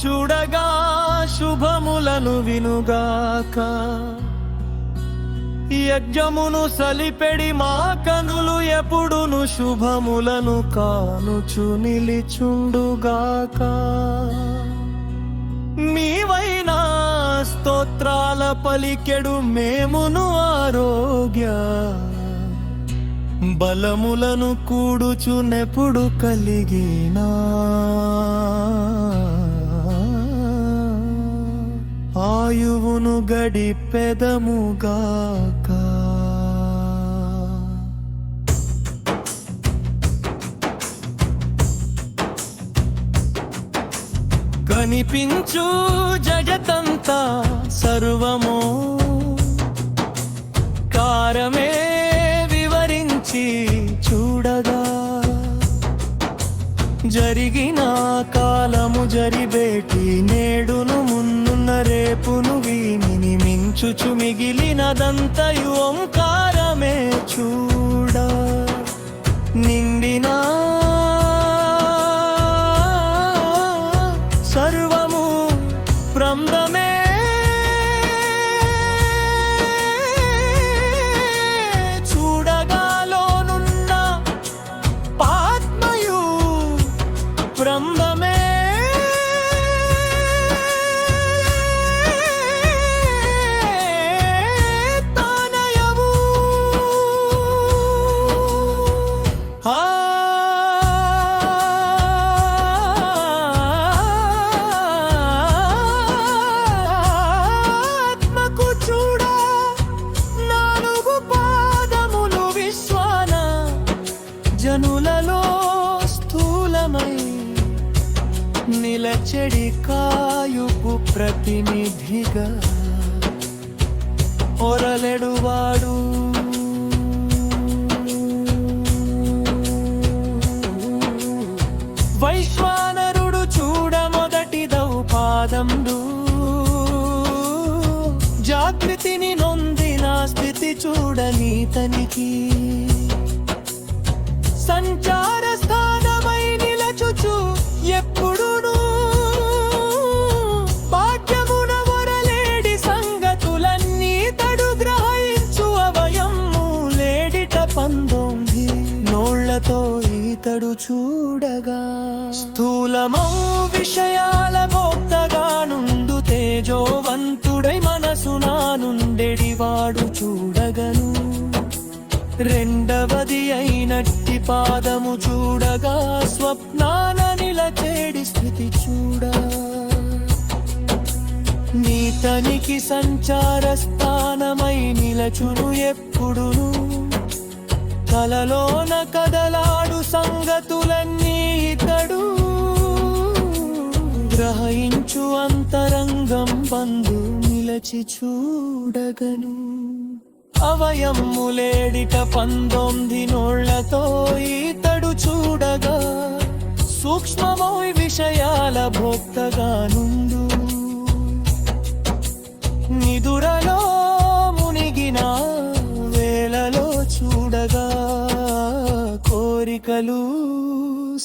చూడగా శుభములను వినుగాక. యజ్ఞమును సలిపెడి మా కనులు ఎప్పుడును శుభములను కానుచు నిలిచుండుగాక. మీవైనా స్తోత్రాల పలికెడు మేమును ఆరోగ్య బలములను కూడుచునెప్పుడు కలిగినా. ఆయువును గడిపెదముగాక. కనిపించు జగతంతా సర్వము కారమే వివరించి చూడగా. జరిగిన కాలము జరిబేటి నేడును మున్నున్న రేపును వీనిని మించుచు మిగిలినదంతయు ఓంకారమే చూడ. నిండిన సర్వము బ్రహ్మమే చూడగాలోనున్న పాత్మయు బ్రహ్మమే. తానయము ఆత్మకు చూడ నాలుగు పాదములు విశ్వాన జనులలో స్థూలమై నిలచెడి కాయుపు ప్రతినిధిగా ఒరలెడువాడు. వైశ్వానరుడు చూడ మొదటిదవు పాదండు. జాగృతిని నొందిన స్థితి చూడనీతనికి సంచార స్థానమై నిలచుచు ఎప్పుడును భాగ్యమున వరలేడి సంగతులన్నీ తడు గ్రహించు అవయము లేడిట 19 నోళ్లతో ఈతడు చూడగా. స్థూలమౌ విషయాల భోక్తగా నుండు తేజోవంతుడై మనసునా నుండెడివాడు చూడగను. రెండవది అయినట్టి పాదము చూడగా స్వప్నాన నిలచేడి స్థితి చూడ. నీతనికి సంచార స్థానమై నిలచును ఎప్పుడును. కలలోన కదలాడు సంగతులన్నీ ఇతడు గ్రహించు అంతరంగం బంధు నిలచి చూడగను. అవయమ్ములేడిట 19 నోళ్లతో ఈతడు చూడగా. సూక్ష్మమోయ్ విషయాల భోక్తగా నుండు. నిదురలో మునిగిన వేళలో చూడగా కోరికలు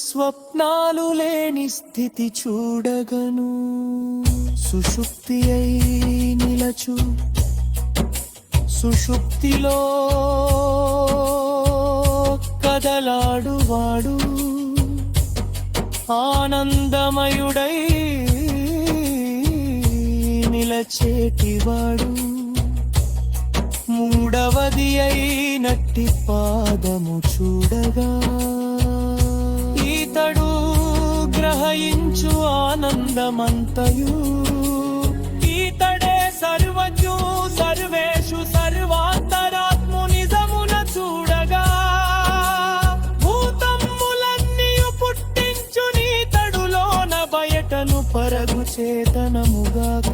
స్వప్నాలు లేని స్థితి చూడగను. సుషుప్తి అయి నిలచు సుషుప్తిలో కదలాడువాడు ఆనందమయుడై నిలచేటివాడు. మూడవది అయినట్టి పాదము చూడగా ఈతడు గ్రహించు ఆనందమంతయు. ఈతడే సర్వజ్ఞు సర్వేషు సర్వాంతరాత్ము నిజమున చూడగా. భూతమ్ములన్నీయు పుట్టించు నీతడులోన బయటను పరగు చేతనముగాక.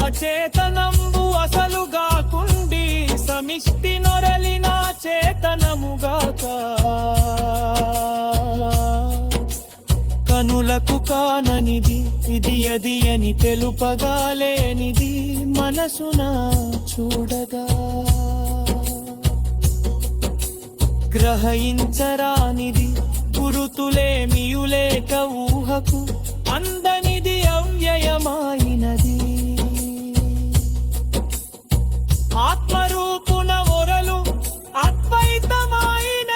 అచేతనంబు అసలుగాకుండి సమిష్టి నొరలిన చేతనముగాక. కనులకు కాననిది ఇది అది అని తెలుపగాలేనిది మనసున చూడగా. గ్రహించరానిది గురుతులేమియులేక ఊహకు అందనిది అవ్యయమైనది ఆత్మరూపున ఒరలు అద్వైతమైన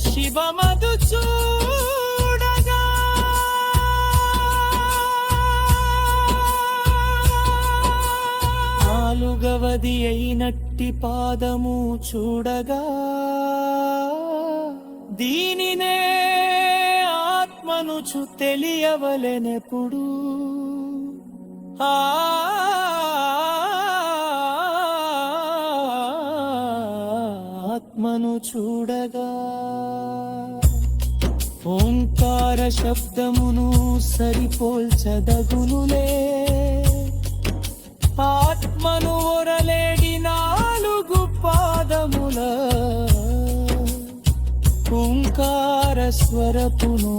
శివమధు చూడగా నాలుగవది అయినట్టి పాదము చూడగా దీనినే ఆత్మనుచు తెలియవలెనెప్పుడు ఆత్మను చూడగా ఓంకార శబ్దమును సరిపోల్చదగునులే ఆత్మను ఒరలేడి నాలుగు పాదముల ఓంకార స్వరపును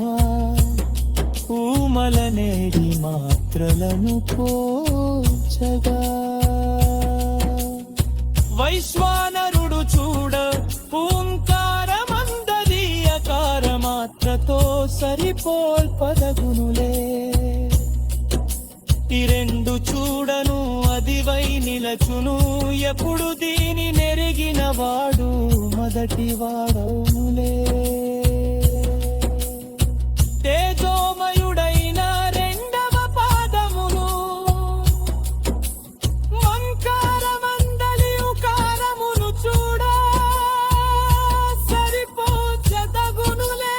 ఊమలనేడి మాత్రలను పోల్చగా వైశ్వానరుడు చూడ ఓంకారమందది అకార మాత్రతో సరిపోల్పదగునులే ఈ రెండు చూడను అదివై నిలచును ఎప్పుడు దీని నెరిగిన వాడు మొదటి వాడవునులే తేజోమయుడైన రెండవ పాదమును మంకారమందలి ఉకారమును చూడ సరిపోచదగునులే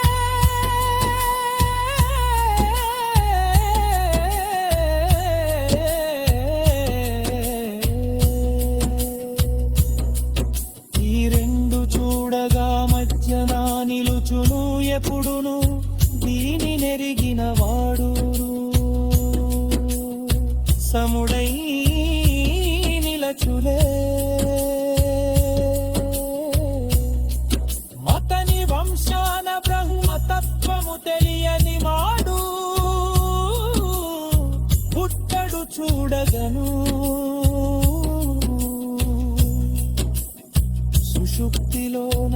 ఈ రెండు చూడగా మధ్యన నిలుచును ఎప్పుడును దీని నెరిగిన వాడు సముడై నిలచులే మతని వంశాన బ్రహ్మతత్వము తెలియని వాడు పుట్టడు చూడగను సుషుప్తిలోన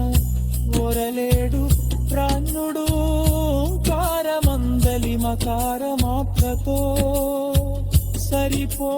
ఒరలేడు ప్రాణుడు కారమందలి మకార మాత్రతో సరిపో